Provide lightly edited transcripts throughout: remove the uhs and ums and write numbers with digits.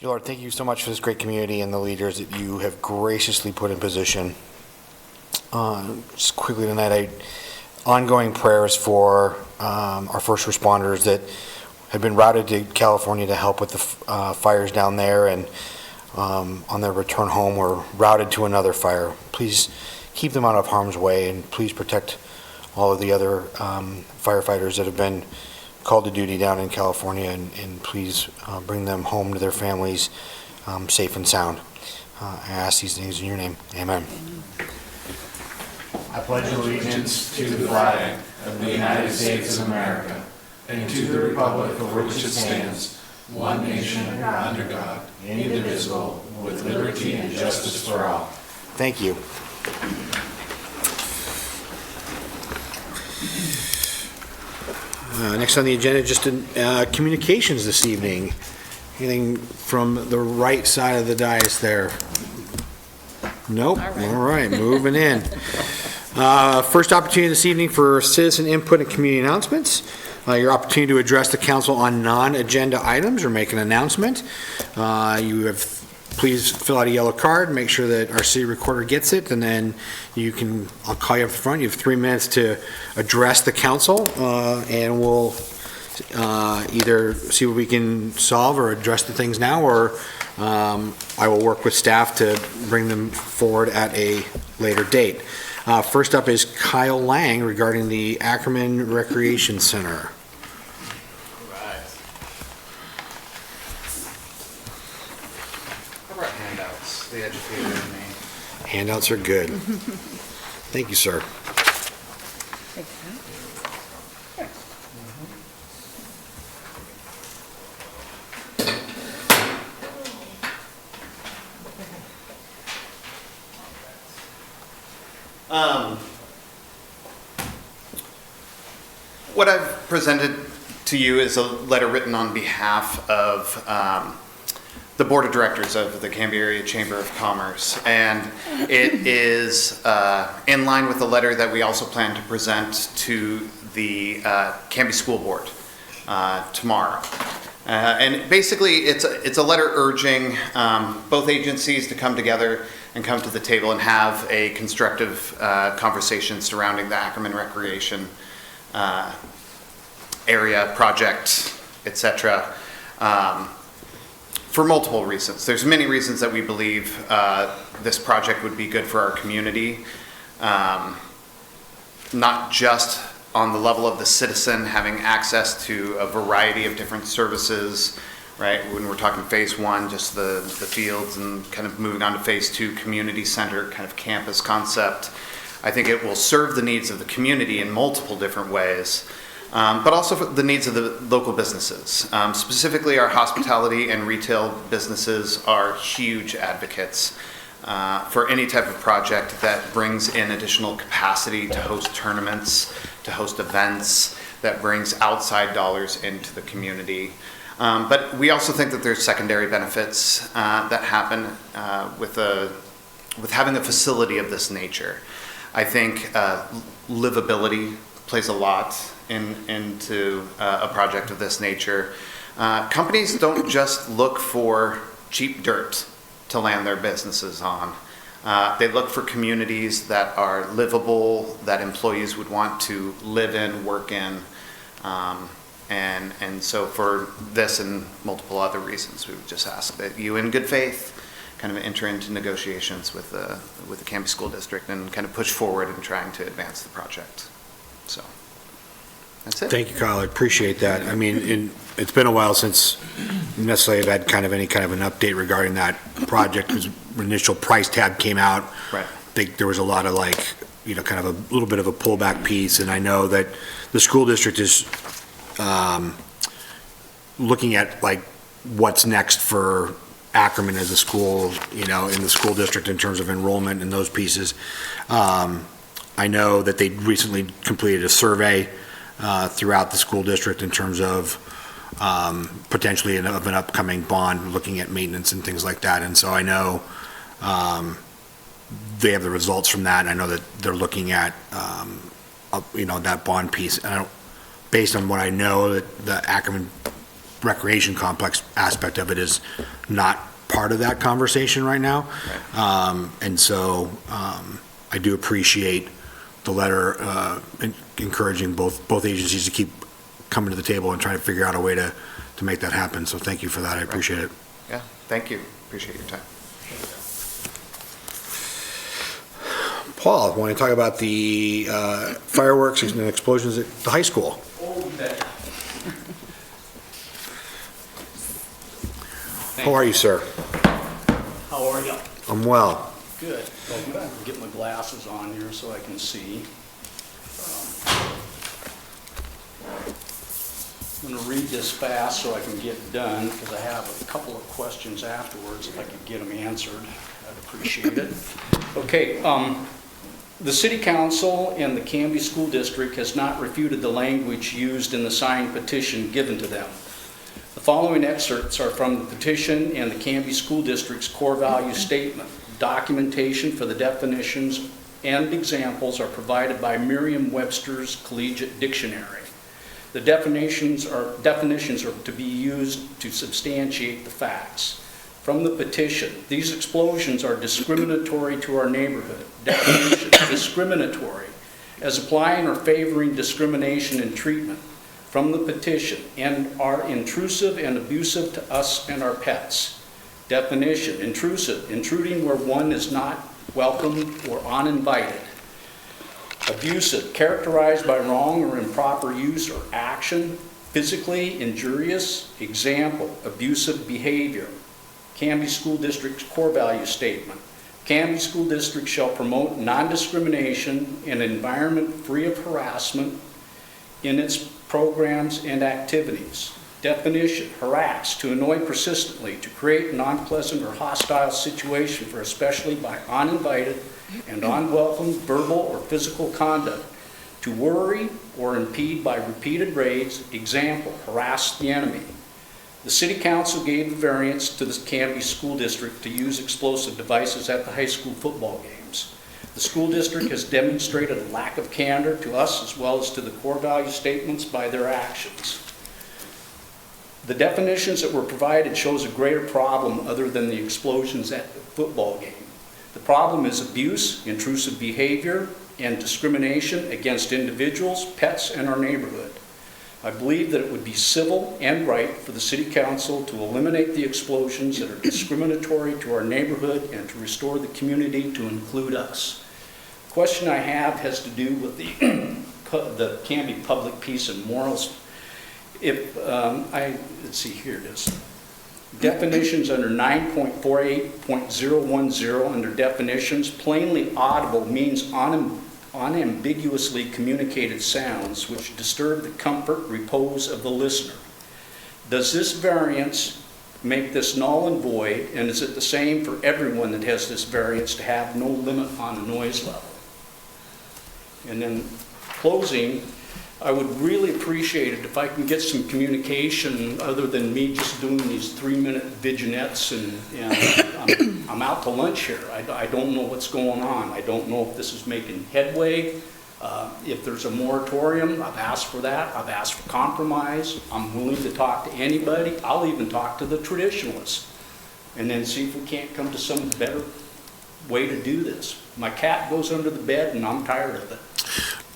Lord, thank you so much for this great community and the leaders that you have graciously put in position. Just quickly tonight, ongoing prayers for our first responders that have been routed to California to help with the fires down there, and on their return home were routed to another fire. Please keep them out of harm's way, and please protect all of the other firefighters that have been called to duty down in California, and please bring them home to their families safe and sound. I ask these things in your name. Amen. I pledge allegiance to the flag of the United States of America and to the republic for which it stands, one nation under God, indivisible, with liberty and justice for all. Thank you. Next on the agenda, just communications this evening. Anything from the right side of the dais there? Nope. All right, moving in. First opportunity this evening for citizen input and community announcements. Your opportunity to address the council on non-agenda items or make an announcement. Please fill out a yellow card, make sure that our city recorder gets it, and then I'll call you up front. You have 3 minutes to address the council, and we'll either see what we can solve or address the things now, or I will work with staff to bring them forward at a later date. First up is Kyle Lang regarding the Ackerman Recreation Center. The educator in me. Handouts are good. Thank you, sir. Thank you. What I've presented to you is a letter written on behalf of the board of directors of the Canby Area Chamber of Commerce, and it is in line with the letter that we also plan to present to the Canby School Board tomorrow. And basically, it's a letter urging both agencies to come together and come to the table and have a constructive conversation surrounding the Ackerman Recreation area project, etc. For multiple reasons. There's many reasons that we believe this project would be good for our community, not just on the level of the citizen having access to a variety of different services, right? When we're talking phase one, just the fields, and kind of moving on to phase two, community center, kind of campus concept. I think it will serve the needs of the community in multiple different ways. But also for the needs of the local businesses. Specifically, our hospitality and retail businesses are huge advocates for any type of project that brings in additional capacity to host tournaments, to host events, that brings outside dollars into the community. But we also think that there's secondary benefits that happen with having a facility of this nature. I think livability plays a lot into a project of this nature. Companies don't just look for cheap dirt to land their businesses on. They look for communities that are livable, that employees would want to live in, work in. And so for this and multiple other reasons, we would just ask that you, in good faith, kind of enter into negotiations with the Canby School District and kind of push forward in trying to advance the project. So. That's it. Thank you, Kyle. I appreciate that. I mean, it's been a while since necessarily I've had any kind of an update regarding that project, because initial price tab came out. Right. I think there was a lot of kind of a little bit of a pullback piece, and I know that the school district is looking at what's next for Ackerman as a school, in the school district in terms of enrollment and those pieces. I know that they recently completed a survey throughout the school district in terms of potentially of an upcoming bond, looking at maintenance and things like that. And so I know they have the results from that. I know that they're looking at that bond piece. And based on what I know, that the Ackerman recreation complex aspect of it is not part of that conversation right now. And so I do appreciate the letter encouraging both agencies to keep coming to the table and trying to figure out a way to make that happen. So thank you for that. I appreciate it. Yeah, thank you. Appreciate your time. Paul, want to talk about the fireworks and explosions at the high school? How are you, sir? How are you? I'm well. Good. Well, I'm going to get my glasses on here so I can see. I'm going to read this fast so I can get done, because I have a couple of questions afterwards. If I could get them answered, I'd appreciate it. Okay, the City Council and the Canby School District has not refuted the language used in the signed petition given to them. The following excerpts are from the petition and the Canby School District's core value statement. Documentation for the definitions and examples are provided by Merriam-Webster's Collegiate Dictionary. The definitions are to be used to substantiate the facts. From the petition, these explosions are discriminatory to our neighborhood. Definition, discriminatory, as applying or favoring discrimination in treatment. From the petition, and are intrusive and abusive to us and our pets. Definition, intrusive, intruding where one is not welcome or uninvited. Abusive, characterized by wrong or improper use or action, physically injurious. Example, abusive behavior. Canby School District's core value statement. Canby School District shall promote non-discrimination and an environment free of harassment in its programs and activities. Definition, harass, to annoy persistently, to create an unpleasant or hostile situation for especially by uninvited and unwelcome verbal or physical conduct, to worry or impede by repeated raids. Example, harass the enemy. The City Council gave the variance to the Canby School District to use explosive devices at the high school football games. The school district has demonstrated a lack of candor to us as well as to the core value statements by their actions. The definitions that were provided shows a greater problem other than the explosions at the football game. The problem is abuse, intrusive behavior, and discrimination against individuals, pets, and our neighborhood. I believe that it would be civil and right for the City Council to eliminate the explosions that are discriminatory to our neighborhood and to restore the community to include us. The question I have has to do with the Canby Public Peace and Morals. If let's see, here it is. Definitions under 9.48.010 under definitions, plainly audible means unambiguously communicated sounds which disturb the comfort, repose of the listener. Does this variance make this null and void, and is it the same for everyone that has this variance to have no limit on the noise level? And then closing, I would really appreciate it if I can get some communication other than me just doing these 3-minute vignettes and I'm out to lunch here. I don't know what's going on. I don't know if this is making headway. If there's a moratorium, I've asked for that. I've asked for compromise. I'm willing to talk to anybody. I'll even talk to the traditionalists and then see if we can't come to some better way to do this. My cat goes under the bed and I'm tired of it.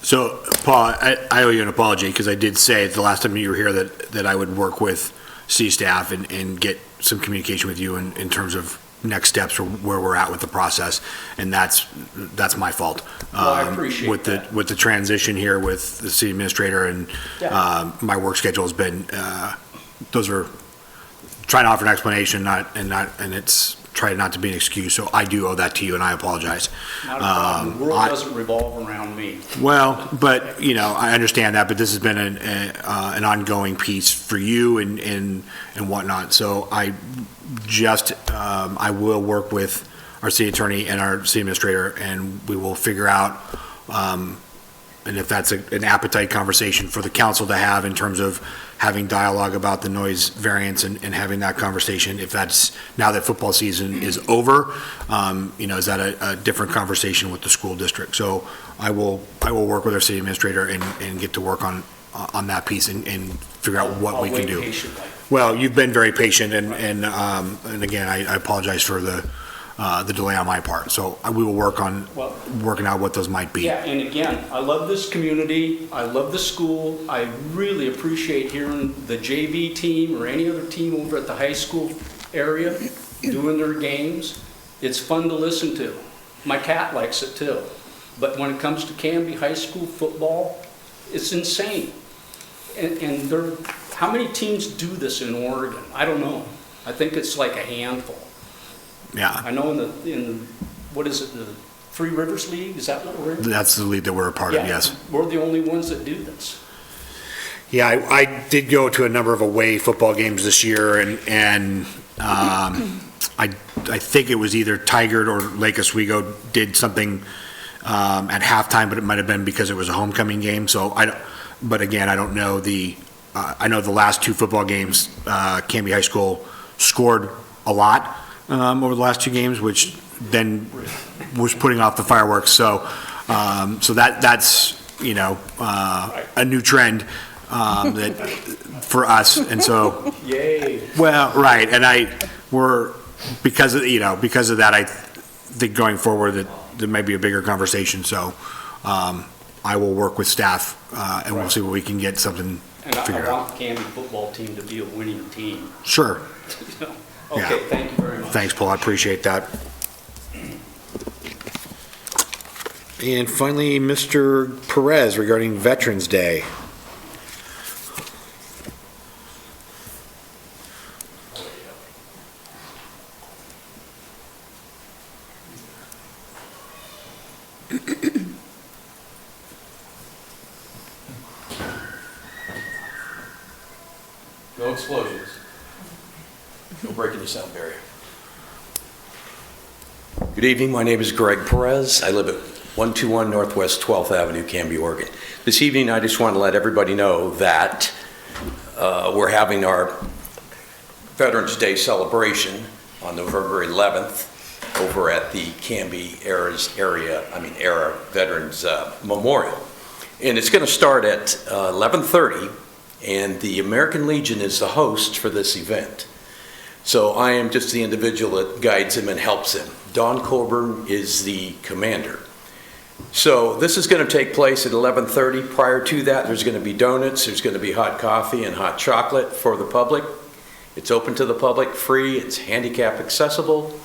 So, Paul, I owe you an apology because I did say the last time you were here that I would work with city staff and get some communication with you in terms of next steps or where we're at with the process, and that's my fault. Well, I appreciate that. With the transition here with the city administrator and my work schedule has been those are trying to offer an explanation, and it's trying not to be an excuse. So I do owe that to you, and I apologize. Not a problem. The world doesn't revolve around me. Well, but I understand that, but this has been an ongoing piece for you and whatnot. So I will work with our city attorney and our city administrator, and we will figure out, and if that's an appetite conversation for the council to have in terms of having dialogue about the noise variance and having that conversation, if that's now that football season is over, is that a different conversation with the school district? So I will work with our city administrator and get to work on that piece and figure out what we can do. I'll wait patiently. Well, you've been very patient, and again, I apologize for the delay on my part. So we will work on Well- working out what those might be. Yeah, and again, I love this community, I love the school, I really appreciate hearing the JV team or any other team over at the high school area doing their games. It's fun to listen to. My cat likes it too. But when it comes to Canby High School football, it's insane. And how many teams do this in Oregon? I don't know. I think it's like a handful. Yeah, I know what is it, the Three Rivers League, is that what we're in? that's the league that we're a part of, Yeah, yes. we're the only ones that do this. Yeah, I did go to a number of away football games this year, and I think it was either Tigard or Lake Oswego did something at halftime, but it might have been because it was a homecoming game. So but again, I don't know I know the last two football games, Canby High School scored a lot over the last two games, which then was putting off the fireworks. So that's a new trend that for us, and so. Yay. Well, right, and because of that, I think going forward that there may be a bigger conversation, so I will work with staff, and we'll see what we can get something And figured I out. want the Canby football team to be a winning team. Sure, Okay, Yeah. thank you very much. thanks, Paul, I appreciate that. And finally, Mr. Perez regarding Veterans Day. No explosions. No breaking the sound barrier. Good evening, my name is Greg Perez. I live at 121 Northwest 12th Avenue, Canby, Oregon. This evening, I just want to let everybody know that we're having our Veterans Day celebration on November 11th over at the Canby Era Veterans Memorial. And it's going to start at 11:30. And the American Legion is the host for this event. So I am just the individual that guides him and helps him. Don Coburn is the commander. So this is going to take place at 11:30. Prior to that, there's going to be donuts, there's going to be hot coffee and hot chocolate for the public. It's open to the public, free, it's handicap accessible.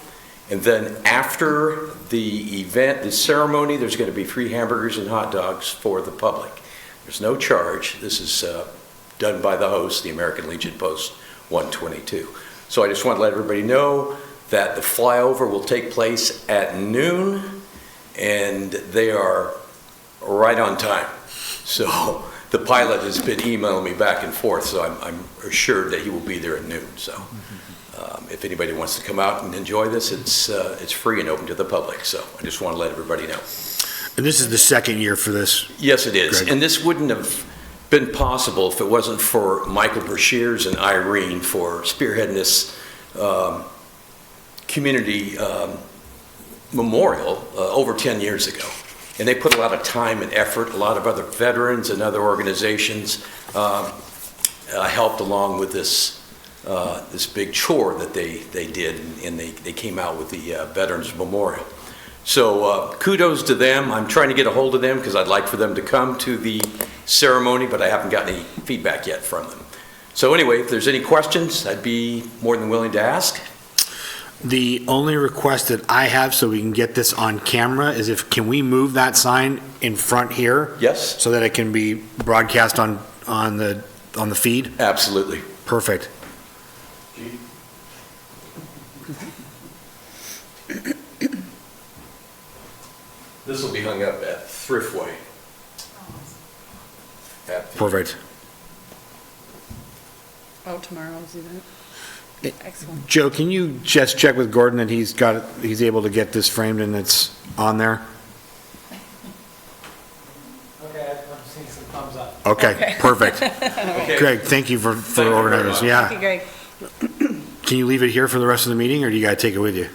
And then after the event, the ceremony, there's going to be free hamburgers and hot dogs for the public. There's no charge. This is done by the host, the American Legion Post 122. So I just want to let everybody know that the flyover will take place at noon, and they are right on time. So the pilot has been emailing me back and forth, so I'm assured that he will be there at noon. So if anybody wants to come out and enjoy this, it's free and open to the public. So I just want to let everybody know. And this is the second year for this. Yes, it is. Greg. And this wouldn't have been possible if it wasn't for Michael Brashears and Irene for spearheading this community memorial over 10 years ago. And they put a lot of time and effort. A lot of other veterans and other organizations helped along with this big chore that they did, and they came out with the Veterans Memorial. So kudos to them. I'm trying to get a hold of them because I'd like for them to come to the ceremony, but I haven't gotten any feedback yet from them. So anyway, if there's any questions, I'd be more than willing to ask. The only request that I have, so we can get this on camera, is can we move that sign in front here? Yes? So that it can be broadcast on the feed? Absolutely. Perfect. This will be hung up at Thriftway. Perfect. Oh, tomorrow's event. Excellent. Joe, can you just check with Gordon that he's able to get this framed and it's on there? Okay, I'm seeing some thumbs up. Okay, perfect. Okay. Greg, thank you for Thank you very organizing this. much. Yeah. Thank you, Greg. Can you leave it here for the rest of the meeting, or do you gotta take it with you?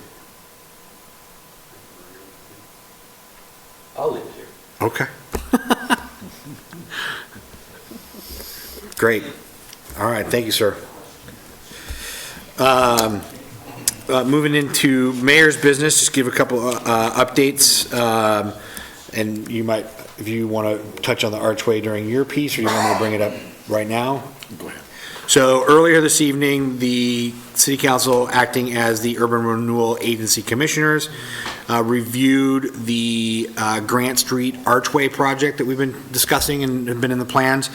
I'll leave it here. Okay. Great. All right, thank you, sir. Moving into mayor's business, just give a couple updates. And you might, if you want to touch on the Archway during your piece, or you want me to bring it up right now? Go ahead. So earlier this evening, the city council, acting as the urban renewal agency commissioners, reviewed the Grant Street Archway project that we've been discussing and have been in the plans.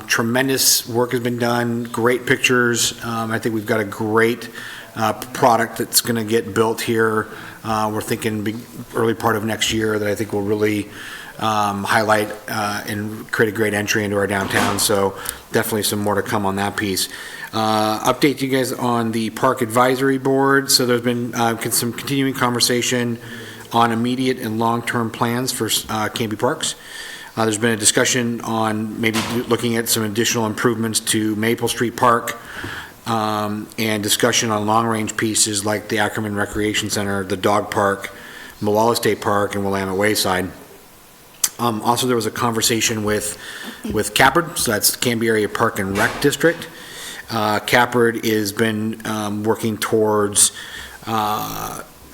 Tremendous work has been done, great pictures. I think we've got a great product that's going to get built here. We're thinking early part of next year that I think will really highlight and create a great entry into our downtown. So definitely some more to come on that piece. Update you guys on the Park Advisory Board. So there's been some continuing conversation on immediate and long-term plans for Canby Parks. There's been a discussion on maybe looking at some additional improvements to Maple Street Park, and discussion on long-range pieces like the Ackerman Recreation Center, the Dog Park, Malala State Park, and Willamette Wayside. Also, there was a conversation with Cappard, so that's Canby Area Park and Rec District. Cappard has been working towards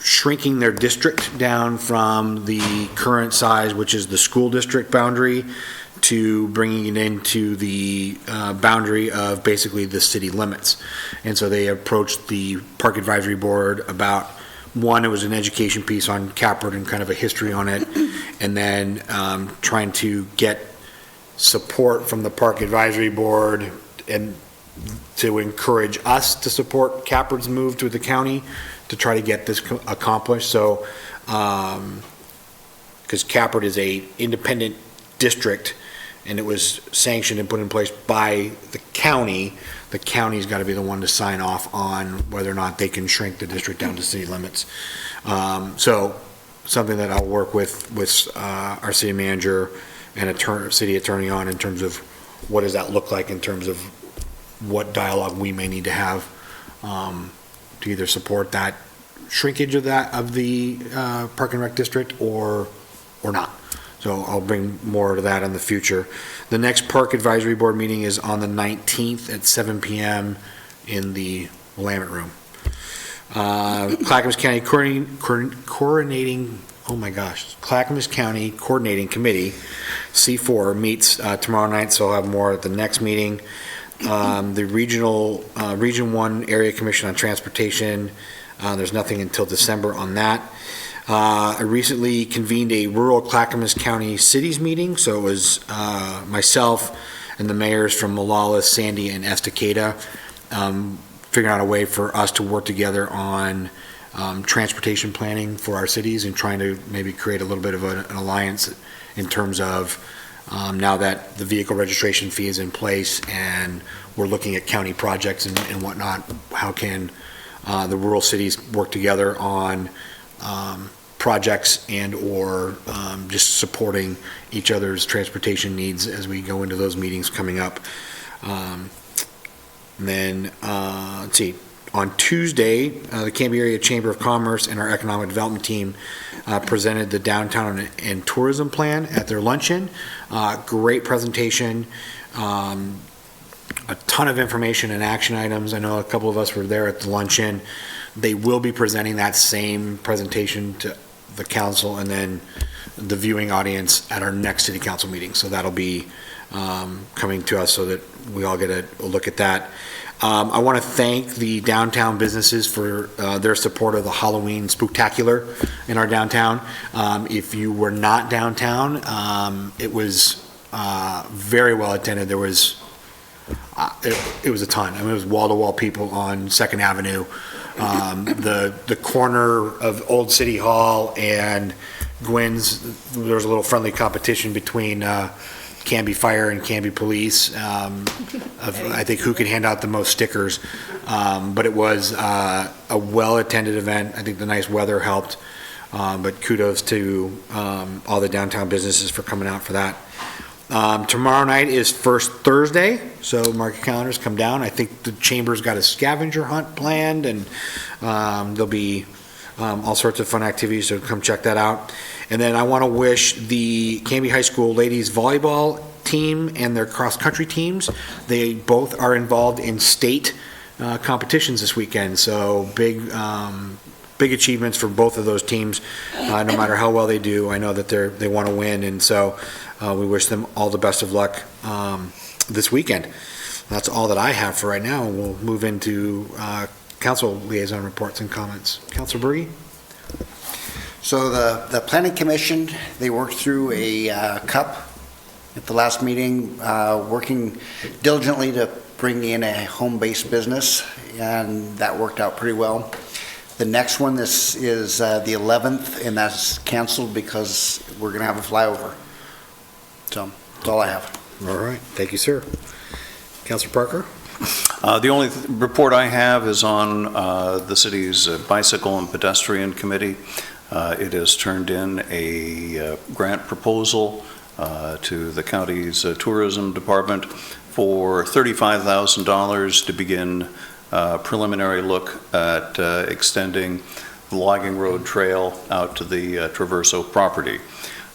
shrinking their district down from the current size, which is the school district boundary, to bringing it into the boundary of basically the city limits. And so they approached the Park Advisory Board about, one, it was an education piece on Cappard and kind of a history on it, and then trying to get support from the Park Advisory Board and to encourage us to support Cappard's move to the county to try to get this accomplished. So, because Cappard is a independent district, and it was sanctioned and put in place by the county's got to be the one to sign off on whether or not they can shrink the district down to city limits. So something that I'll work with our city manager and city attorney on in terms of what does that look like in terms of what dialogue we may need to have to either support that shrinkage of the Park and Rec district or not. So I'll bring more to that in the future. The next Park Advisory Board meeting is on the 19th at 7 p.m. in the Willamette Room. Clackamas County Clackamas County Coordinating Committee, C4, meets tomorrow night, so I'll have more at the next meeting. The Region 1 Area Commission on Transportation, there's nothing until December on that. I recently convened a rural Clackamas County cities meeting, so it was myself and the mayors from Malala, Sandy, and Estacada, figuring out a way for us to work together on transportation planning for our cities and trying to maybe create a little bit of an alliance in terms of now that the vehicle registration fee is in place and we're looking at county projects and whatnot, how can the rural cities work together on projects and or just supporting each other's transportation needs as we go into those meetings coming up. Then, let's see, on Tuesday, the Canby Area Chamber of Commerce and our Economic Development team presented the Downtown and Tourism Plan at their luncheon. Great presentation, a ton of information and action items. I know a couple of us were there at the luncheon. They will be presenting that same presentation to the council and then the viewing audience at our next city council meeting. So that'll be coming to us so that we all get a look at that. I want to thank the downtown businesses for their support of the Halloween Spooktacular in our downtown. If you were not downtown, it was very well attended. There was it was a ton. I mean, it was wall-to-wall people on 2nd Avenue. The corner of Old City Hall and Gwynn's, there was a little friendly competition between Canby Fire and Canby Police I think who could hand out the most stickers, but it was a well-attended event. I think the nice weather helped, but kudos to all the downtown businesses for coming out for that. Tomorrow night is First Thursday, so mark your calendars, come down. I think the Chamber's got a scavenger hunt planned, and there'll be all sorts of fun activities, so come check that out. And then I want to wish the Canby High School ladies volleyball team and their cross-country teams, they both are involved in state competitions this weekend, so big achievements for both of those teams. No matter how well they do, I know that they want to win, and so we wish them all the best of luck this weekend. That's all that I have for right now. We'll move into council liaison reports and comments. Councilor Berge? So the planning commission, they worked through a cup at the last meeting, working diligently to bring in a home-based business, and that worked out pretty well. The next one, this is the 11th, and that's canceled because we're going to have a flyover. So that's all I have. All right, thank you, sir. Councilor Parker? The only report I have is on the city's bicycle and pedestrian committee. It has turned in a grant proposal to the county's tourism department for $35,000 to begin a preliminary look at extending the logging road trail out to the Traverso property.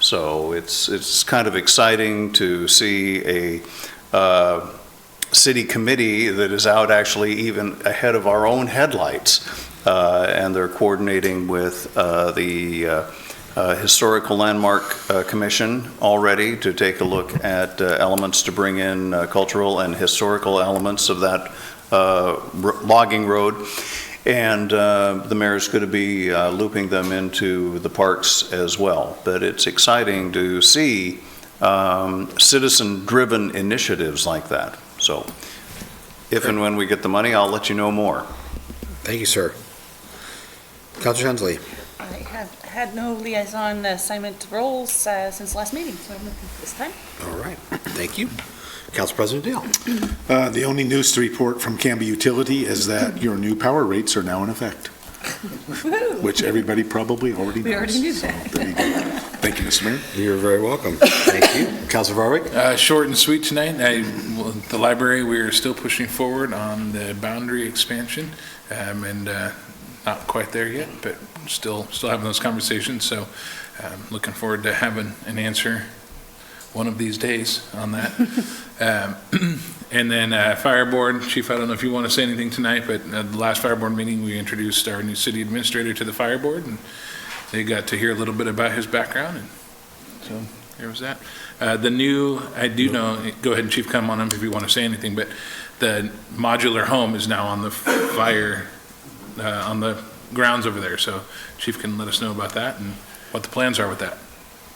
So it's kind of exciting to see a city committee that is out actually even ahead of our own headlights, and they're coordinating with the Historical Landmark Commission already to take a look at elements to bring in cultural and historical elements of that logging road. And the mayor's going to be looping them into the parks as well. But it's exciting to see citizen-driven initiatives like that. So if and when we get the money, I'll let you know more. Thank you, sir. Councilor Hensley? I have had no liaison assignment roles since last meeting, so I'm looking this time. All right, thank you. Council President Dale? The only news to report from Canby Utility is that your new power rates are now in effect, which everybody probably already knows. We already knew that. So, there you go. Thank you, Mr. Mayor. You're very welcome. Thank you. Councilor Varwick? Short and sweet tonight. The library, we are still pushing forward on the boundary expansion, and not quite there yet, but still having those conversations. So looking forward to having an answer one of these days on that. And then Fire Board, Chief, I don't know if you want to say anything tonight, but at the last Fire Board meeting, we introduced our new city administrator to the Fire Board, and they got to hear a little bit about his background, and so there was that. I do know, go ahead and Chief, come on up if you want to say anything, but the modular home is now on the fire, on the grounds over there, so Chief can let us know about that and what the plans are with that.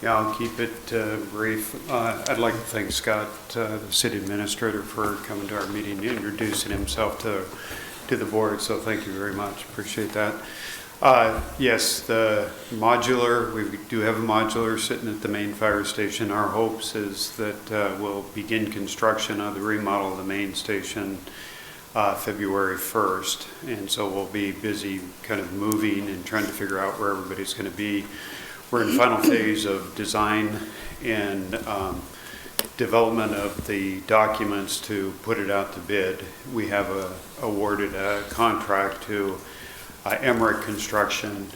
Yeah, I'll keep it brief. I'd like to thank Scott, the city administrator, for coming to our meeting, introducing himself to the board, so thank you very much. Appreciate that. Yes, the modular, we do have a modular sitting at the main fire station. Our hopes is that we'll begin construction of the remodel of the main station February 1st, and so we'll be busy kind of moving and trying to figure out where everybody's going to be. We're in the final phase of design and development of the documents to put it out to bid. We have awarded a contract to Emmerich Construction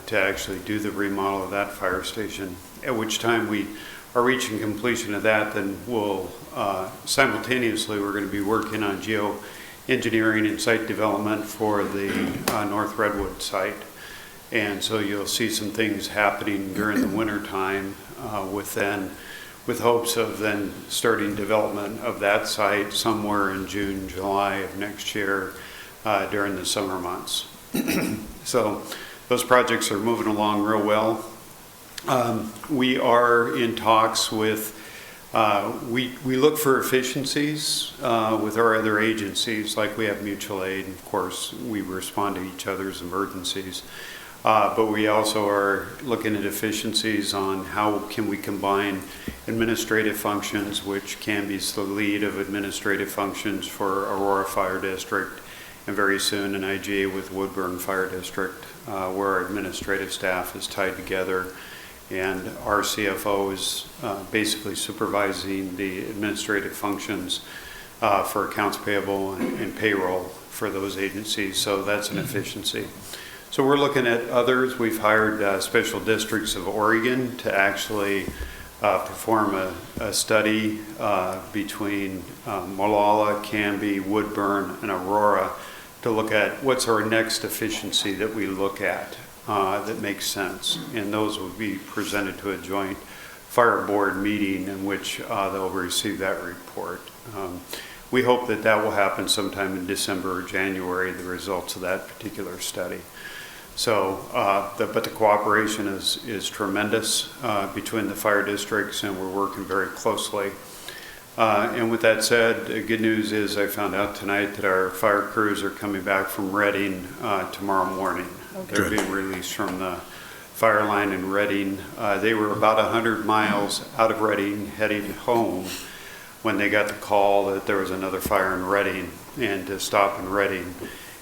to actually do the remodel of that fire station, at which time we are reaching completion of that. Then we'll simultaneously, we're going to be working on geoengineering and site development for the North Redwood site. And so you'll see some things happening during the winter time with hopes of then starting development of that site somewhere in June, July of next year during the summer months. So those projects are moving along real well. We are in talks with, we look for efficiencies with our other agencies, like we have mutual aid, and of course we respond to each other's emergencies. But we also are looking at efficiencies on how can we combine administrative functions, which Canby's the lead of administrative functions for Aurora Fire District, and very soon an IGA with Woodburn Fire District, where our administrative staff is tied together, and our CFO is basically supervising the administrative functions for accounts payable and payroll for those agencies. So that's an efficiency. So we're looking at others. We've hired Special Districts of Oregon to actually perform a study between Molalla, Canby, Woodburn, and Aurora look at what's our next efficiency that we look at that makes sense. And those will be presented to a joint fire board meeting in which they'll receive that report. We hope that that will happen sometime in December or January, the results of that particular study. So, but the cooperation is tremendous between the fire districts, and we're working very closely. And with that said, the good news is I found out tonight that our fire crews are coming back from Reading tomorrow morning. They're being released from the fire line in Reading. They were about 100 miles out of Reading heading home when they got the call that there was another fire in Reading and to stop in Reading.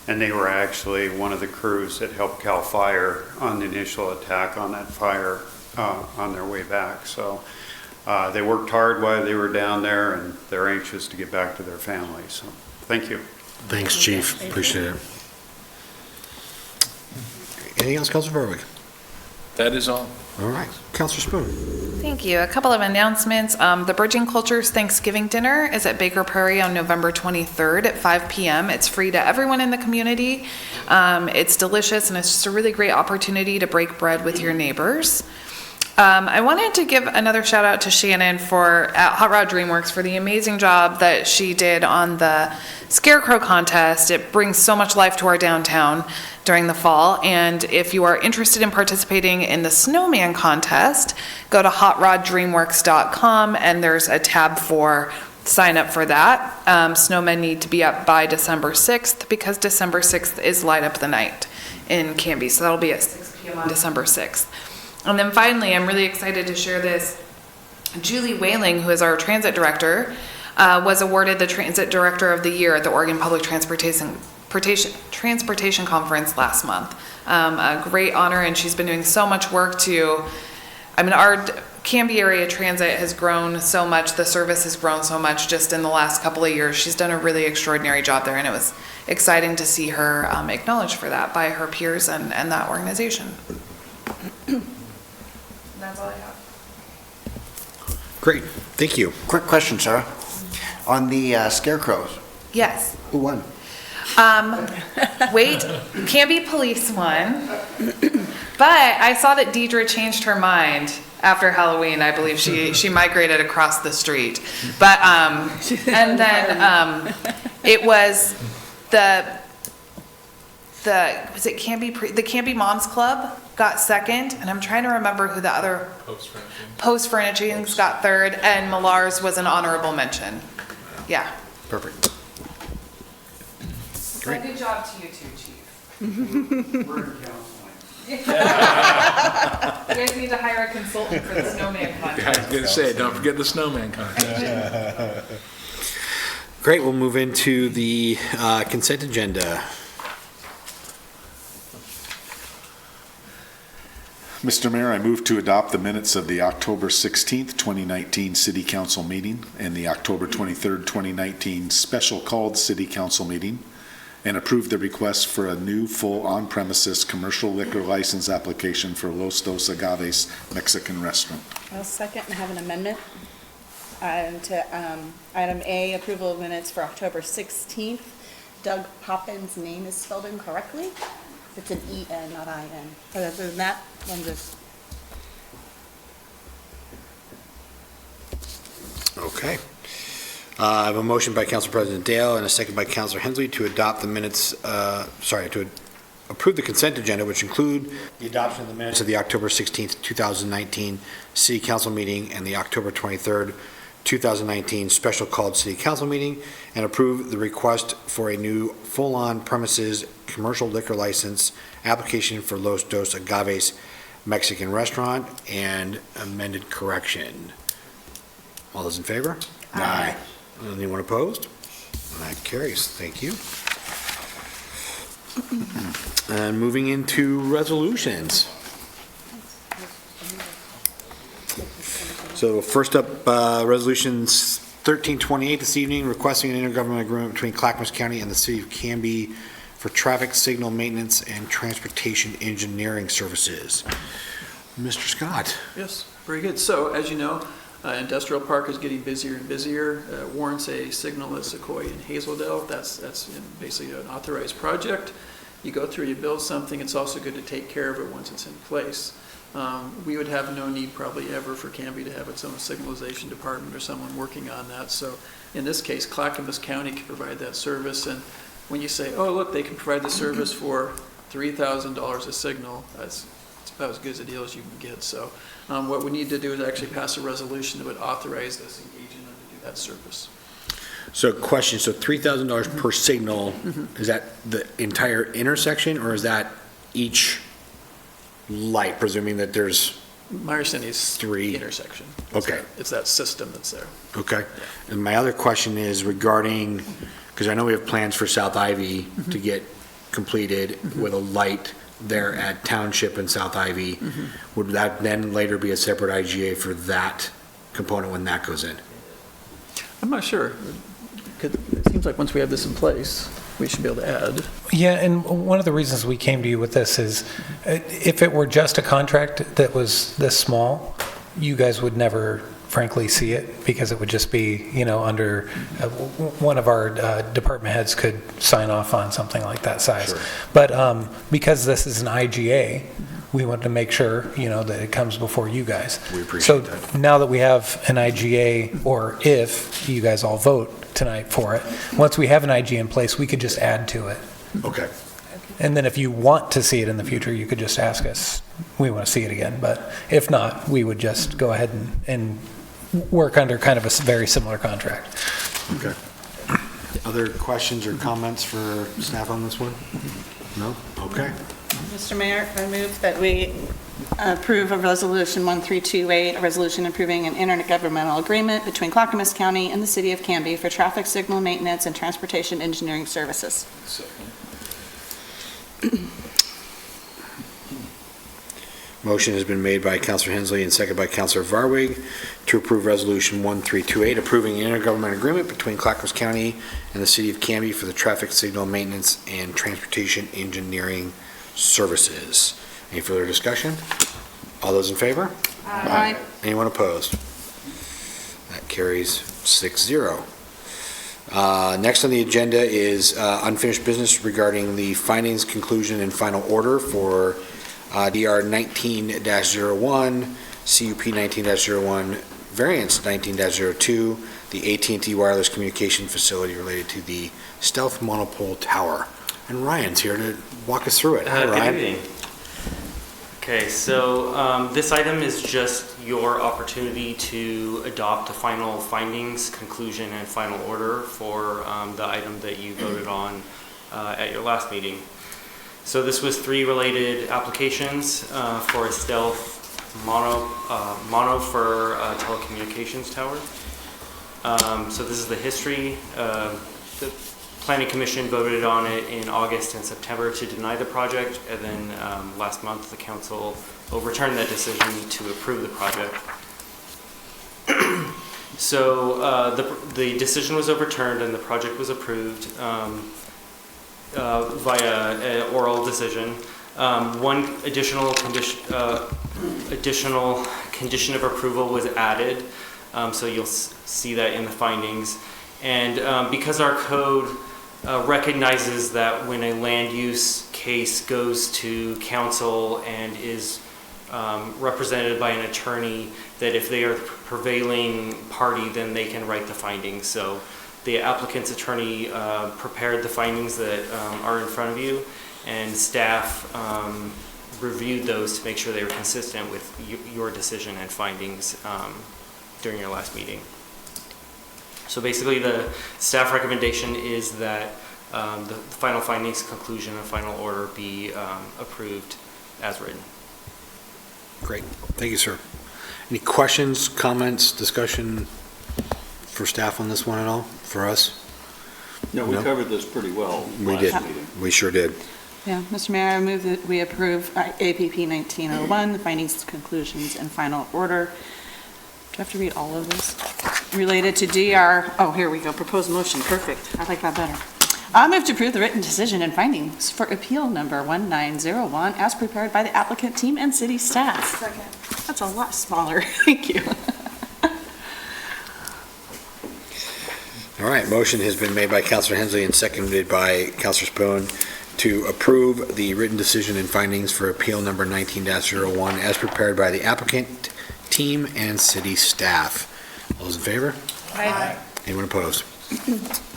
And they were actually one of the crews that helped CAL FIRE on the initial attack on that fire on their way back. So they worked hard while they were down there, and they're anxious to get back to their families. So thank you. Thanks, Chief. Appreciate it. Anything else, Councilor Berwick? That is all. All right. Councilor Spoon. Thank you. A couple of announcements. The Bridging Cultures Thanksgiving Dinner is at Baker Prairie on November 23rd at 5 p.m. It's free to everyone in the community. It's delicious, and it's just a really great opportunity to break bread with your neighbors. I wanted to give another shout out to Shannon at Hot Rod DreamWorks for the amazing job that she did on the Scarecrow contest. It brings so much life to our downtown during the fall. And if you are interested in participating in the Snowman contest, go to hotroddreamworks.com and there's a tab for sign up for that. Snowmen need to be up by December 6th because December 6th is Light Up the Night in Canby. So that'll be at 6 p.m. on December 6th. And then finally, I'm really excited to share this. Julie Whaling, who is our transit director, was awarded the Transit Director of the Year at the Oregon Public Transportation Conference last month. A great honor, and she's been doing so much work our Canby area transit has grown so much, the service has grown so much just in the last couple of years. She's done a really extraordinary job there, and it was exciting to see her acknowledged for that by her peers and that organization. That's all I have. Great. Thank you. Quick question, Sarah. On the scarecrows, Yes. who won? Wait, Canby Police won, but I saw that Deidre changed her mind after Halloween. I believe she migrated across the street, but and then it was was it Canby the Canby Moms Club got second, and I'm trying to remember who the other Post Furnishings got third, and Millar's was an honorable mention. Yeah. Perfect. Great. Good job to you too, Chief. We're in counseling. You guys need to hire a consultant for the snowman I was contest. going to say, don't forget the snowman contest. Great. We'll move into the consent agenda. Mr. Mayor, I move to adopt the minutes of the October 16th, 2019 City Council meeting and the October 23rd, 2019 special called City Council meeting, and approve the request for a new full on-premises commercial liquor license application for Los Dos Agaves Mexican Restaurant. I'll second and have an amendment. To item A, approval of minutes for October 16th. Doug Poppins' name is spelled incorrectly. It's an E-N, not I-N. But other than that, I'm good. Okay. I have a motion by Council President Dale and a second by Councilor Hensley to adopt the minutes, to approve the consent agenda, which include the adoption of the minutes of the October 16th, 2019 City Council meeting and the October 23rd, 2019 special called City Council meeting, and approve the request for a new full-on premises commercial liquor license application for Los Dos Agaves Mexican Restaurant and amended correction. All those in favor? Aye. Anyone opposed? That carries. Thank you. And moving into resolutions. So first up, resolutions 1328 this evening, requesting an intergovernmental agreement between Clackamas County and the City of Canby for traffic signal maintenance and transportation engineering services. Mr. Scott. Yes, very good. So as you know, Industrial Park is getting busier and busier. Warrants a signal at Sequoia and Hazeldale. That's basically an authorized project. You go through, you build something, it's also good to take care of it once it's in place. We would have no need probably ever for Canby to have its own signalization department or someone working on that. So in this case, Clackamas County can provide that service. And when you say, oh, look, they can provide the service for $3,000 a signal, that's about as good as a deal as you can get. So what we need to do is actually pass a resolution that would authorize us engaging them to do that service. So question, so $3,000 per signal, is that the entire intersection, or is that each light, presuming that there's My understanding is three intersection. Okay. It's that system that's there. Okay. And my other question is regarding, because I know we have plans for South Ivy to get completed with a light there at Township and South Ivy. Would that then later be a separate IGA for that component when that goes in? I'm not sure. It seems like once we have this in place, we should be able to add. Yeah, and one of the reasons we came to you with this is, if it were just a contract that was this small, you guys would never frankly see it, because it would just be, under, one of our department heads could sign off on something like that size. Sure. But because this is an IGA, we want to make sure, that it comes before you guys. We appreciate So that. now that we have an IGA, or if you guys all vote tonight for it, once we have an IGA in place, we could just add to it. Okay. And then if you want to see it in the future, you could just ask us, we want to see it again. But if not, we would just go ahead and work under kind of a very similar contract. Okay. Other questions or comments for staff on this one? No? Okay. Mr. Mayor, I move that we approve of Resolution 1328, a resolution approving an intergovernmental agreement between Clackamas County and the City of Canby for traffic signal maintenance and transportation engineering services. Motion has been made by Councilor Hensley and seconded by Councilor Varwig to approve Resolution 1328, approving an intergovernmental agreement between Clackamas County and the City of Canby for the traffic signal maintenance and transportation engineering services. Any further discussion? All those in favor? Aye. Anyone opposed? That carries 6-0. Next on the agenda is unfinished business regarding the findings, conclusion, and final order for DR 19-01, CUP 19-01, variance 19-02, the AT&T wireless communication facility related to the stealth monopole tower. And Ryan's here to walk us through it. Hi, Ryan. Good evening. Okay, so this item is just your opportunity to adopt the final findings, conclusion, and final order for the item that you voted on at your last meeting. So this was 3 related applications for a stealth mono for telecommunications tower. So this is the history. The Planning Commission voted on it in August and September to deny the project, and then last month the council overturned that decision to approve the project. So the decision was overturned and the project was approved via an oral decision. One additional condition of approval was added, so you'll see that in the findings. And because our code recognizes that when a land use case goes to council and is represented by an attorney, that if they are the prevailing party, then they can write the findings. So the applicant's attorney prepared the findings that are in front of you, and staff reviewed those to make sure they were consistent with your decision and findings during your last meeting. So basically the staff recommendation is that the final findings, conclusion, and final order be approved as written. Great. Thank you, sir. Any questions, comments, discussion for staff on this one at all, for us? No, we covered this pretty well We did. last meeting. We sure did. Yeah, Mr. Mayor, I move that we approve APP 1901, the findings, conclusions, and final order. Do I have to read all of this? Related to DR, oh, here we go, proposed motion, perfect. I like that better. I move to approve the written decision and findings for appeal number 1901 as prepared by the applicant team and city staff. Second. That's a lot smaller, thank you. All right, motion has been made by Counselor Hensley and seconded by Counselor Spoon to approve the written decision and findings for appeal number 19-01 as prepared by the applicant, team, and city staff. All those in favor? Aye. Anyone opposed?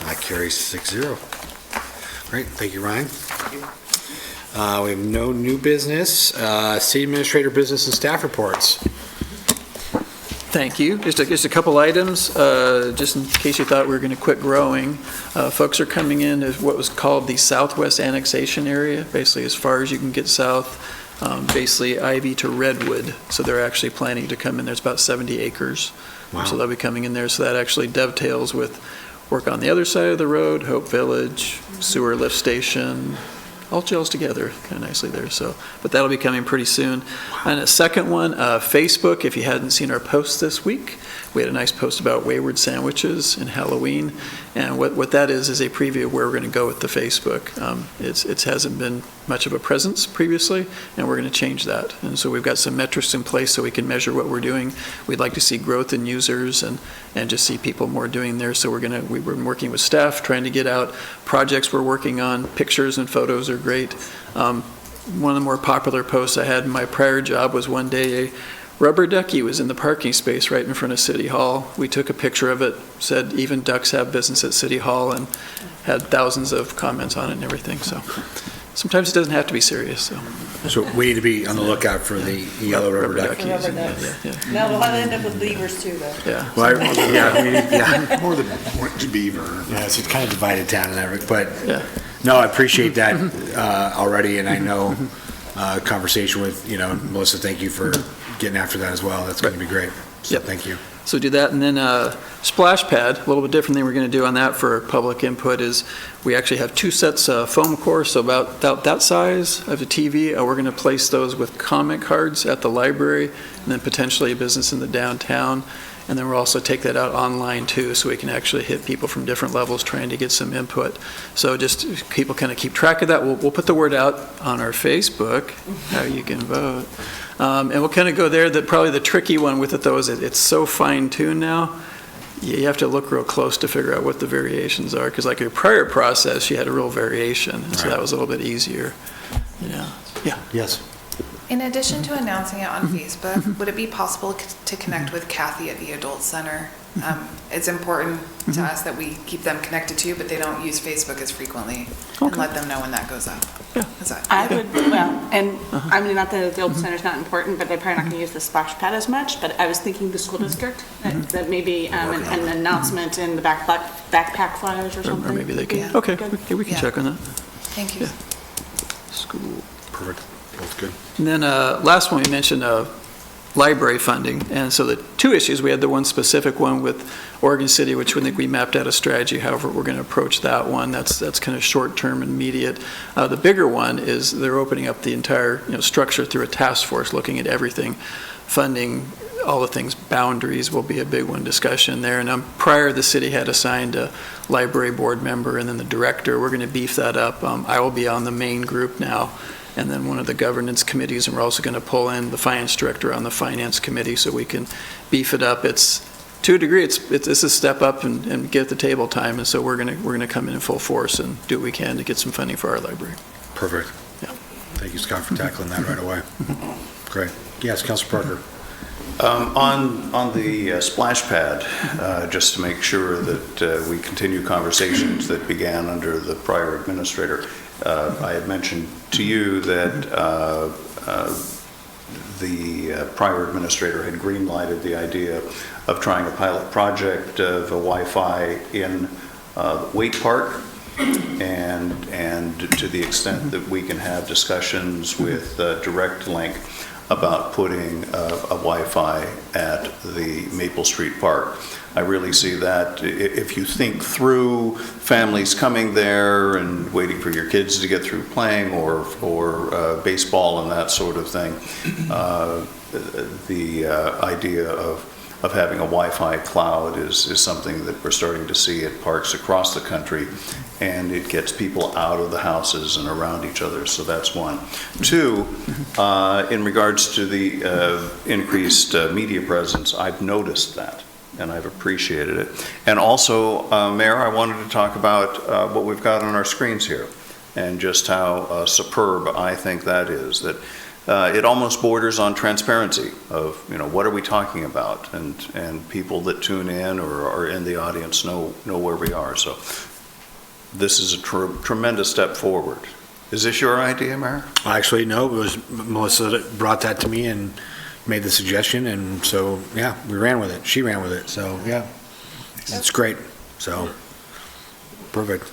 That carries 6-0. Great, thank you, Ryan. We have no new business. City administrator business and staff reports. Thank you. Just a couple items, just in case you thought we were going to quit growing. Folks are coming in as what was called the Southwest Annexation Area, basically as far as you can get south, basically Ivy to Redwood. So they're actually planning to come in. There's about 70 acres. Wow. So they'll be coming in there. So that actually dovetails with work on the other side of the road, Hope Village, sewer lift station, all gels together kind of nicely there. So, but that'll be coming pretty soon. And a second one, Facebook, if you hadn't seen our post this week, we had a nice post about wayward sandwiches and Halloween. And what that is a preview of where we're going to go with the Facebook. It hasn't been much of a presence previously, and we're going to change that. And so we've got some metrics in place so we can measure what we're doing. We'd like to see growth in users and just see people more doing there. So we've been working with staff, trying to get out projects we're working on. Pictures and photos are great. One of the more popular posts I had in my prior job was one day a rubber ducky was in the parking space right in front of City Hall. We took a picture of it, said even ducks have business at City Hall, and had thousands of comments on it and everything. So sometimes it doesn't have to be serious. So we need to be on the lookout for the yellow rubber duck. Rubber ducks. No, we'll end up with beavers too, though. Yeah. Well, yeah. More than beaver. Yeah, it's a kind of divided town and everything, but Yeah. no, I appreciate that already, and I know conversation with, Melissa, thank you for getting after that as well. That's going to be great. So Yep. thank you. So do that, and then splash pad, a little bit different thing we're going to do on that for public input is we actually have 2 sets of foam core, so about that size of a TV. We're going to place those with comment cards at the library, and then potentially a business in the downtown. And then we'll also take that out online too, so we can actually hit people from different levels trying to get some input. So just people kind of keep track of that. We'll put the word out on our Facebook, how you can vote. And we'll kind of go there. Probably the tricky one with it though is it's so fine-tuned now. You have to look real close to figure out what the variations are, because like your prior process, you had a real variation, and so that was a little bit easier. Yeah. Yes. In addition to announcing it on Facebook, would it be possible to connect with Kathy at the Adult Center? It's important to us that we keep them connected too, but they don't use Facebook as frequently, and let them know when that goes up. Yeah. I would, I mean, not that the old center's not important, but they're probably not going to use the splash pad as much, but I was thinking the school district, that maybe an announcement in the backpack flyers or something. Or maybe they can, Yeah. okay, we can check on that. Thank you. School. Perfect. That's good. And then last one, we mentioned library funding. And so the 2 issues, we had the one specific one with Oregon City, which I think we mapped out a strategy, however we're going to approach that one. That's kind of short-term and immediate. The bigger one is they're opening up the entire structure through a task force, looking at everything, funding, all the things, boundaries will be a big one, discussion there. And prior, the city had assigned a library board member and then the director. We're going to beef that up. I will be on the main group now, and then one of the governance committees, and we're also going to pull in the finance director on the finance committee so we can beef it up. It's to a degree, it's a step up and get the table time, and so we're going to come in full force and do what we can to get some funding for our library. Perfect. Yeah. Thank you, Scott, for tackling that right away. Great. Yes, Councilor Parker. On the splash pad, just to make sure that we continue conversations that began under the prior administrator, I had mentioned to you that the prior administrator had green-lighted the idea of trying a pilot project of a Wi-Fi in Wake Park, and to the extent that we can have discussions with Direct Link about putting a Wi-Fi at the Maple Street Park. I really see that if you think through families coming there and waiting for your kids to get through playing or baseball and that sort of thing, the idea of having a Wi-Fi cloud is something that we're starting to see at parks across the country, and it gets people out of the houses and around each other, so that's one. 2, in regards to the increased media presence, I've noticed that, and I've appreciated it. And also, Mayor, I wanted to talk about what we've got on our screens here, and just how superb I think that is, that it almost borders on transparency of, what are we talking about? And people that tune in or are in the audience know where we are. So this is a tremendous step forward. Is this your idea, Mayor? Actually, no, it was Melissa that brought that to me and made the suggestion, and so, yeah, we ran with it. She ran with it, so, yeah. It's great, so, perfect.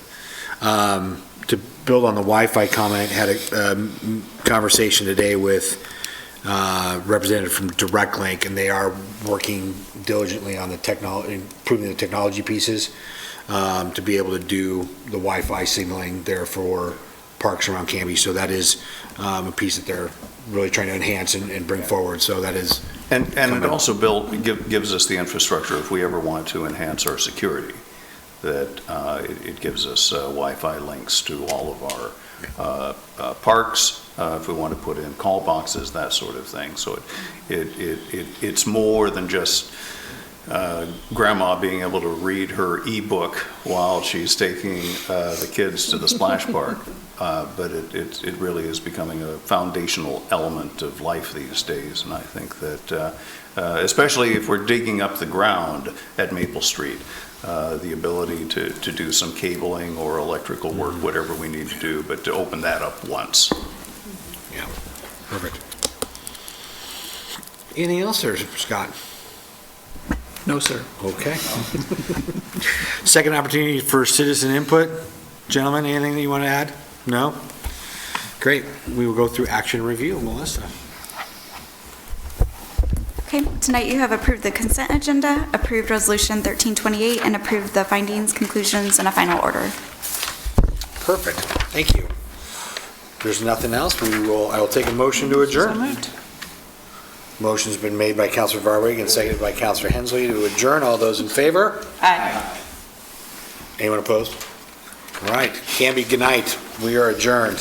To build on the Wi-Fi comment, had a conversation today with representative from Direct Link, and they are working diligently on the technology, improving the technology pieces to be able to do the Wi-Fi signaling there for parks around Canby. So that is a piece that they're really trying to enhance and bring forward. So that is. And it also gives us the infrastructure if we ever want to enhance our security, that it gives us Wi-Fi links to all of our parks, if we want to put in call boxes, that sort of thing. So it's more than just grandma being able to read her e-book while she's taking the kids to the splash park. But it really is becoming a foundational element of life these days. And I think that, especially if we're digging up the ground at Maple Street, the ability to do some cabling or electrical work, whatever we need to do, but to open that up once. Yeah, perfect. Anything else there, Scott? No, sir. Okay. Second opportunity for citizen input. Gentlemen, anything that you want to add? No? Great. We will go through action review. Melissa. Okay, tonight you have approved the consent agenda, approved Resolution 1328, and approved the findings, conclusions, and a final order. Perfect. Thank you. If there's nothing else, I will take a motion to adjourn. So moved. Motion's been made by Councilor Varwig and seconded by Councilor Hensley to adjourn. All those in favor? Aye. Anyone opposed? All right. Canby, good night. We are adjourned.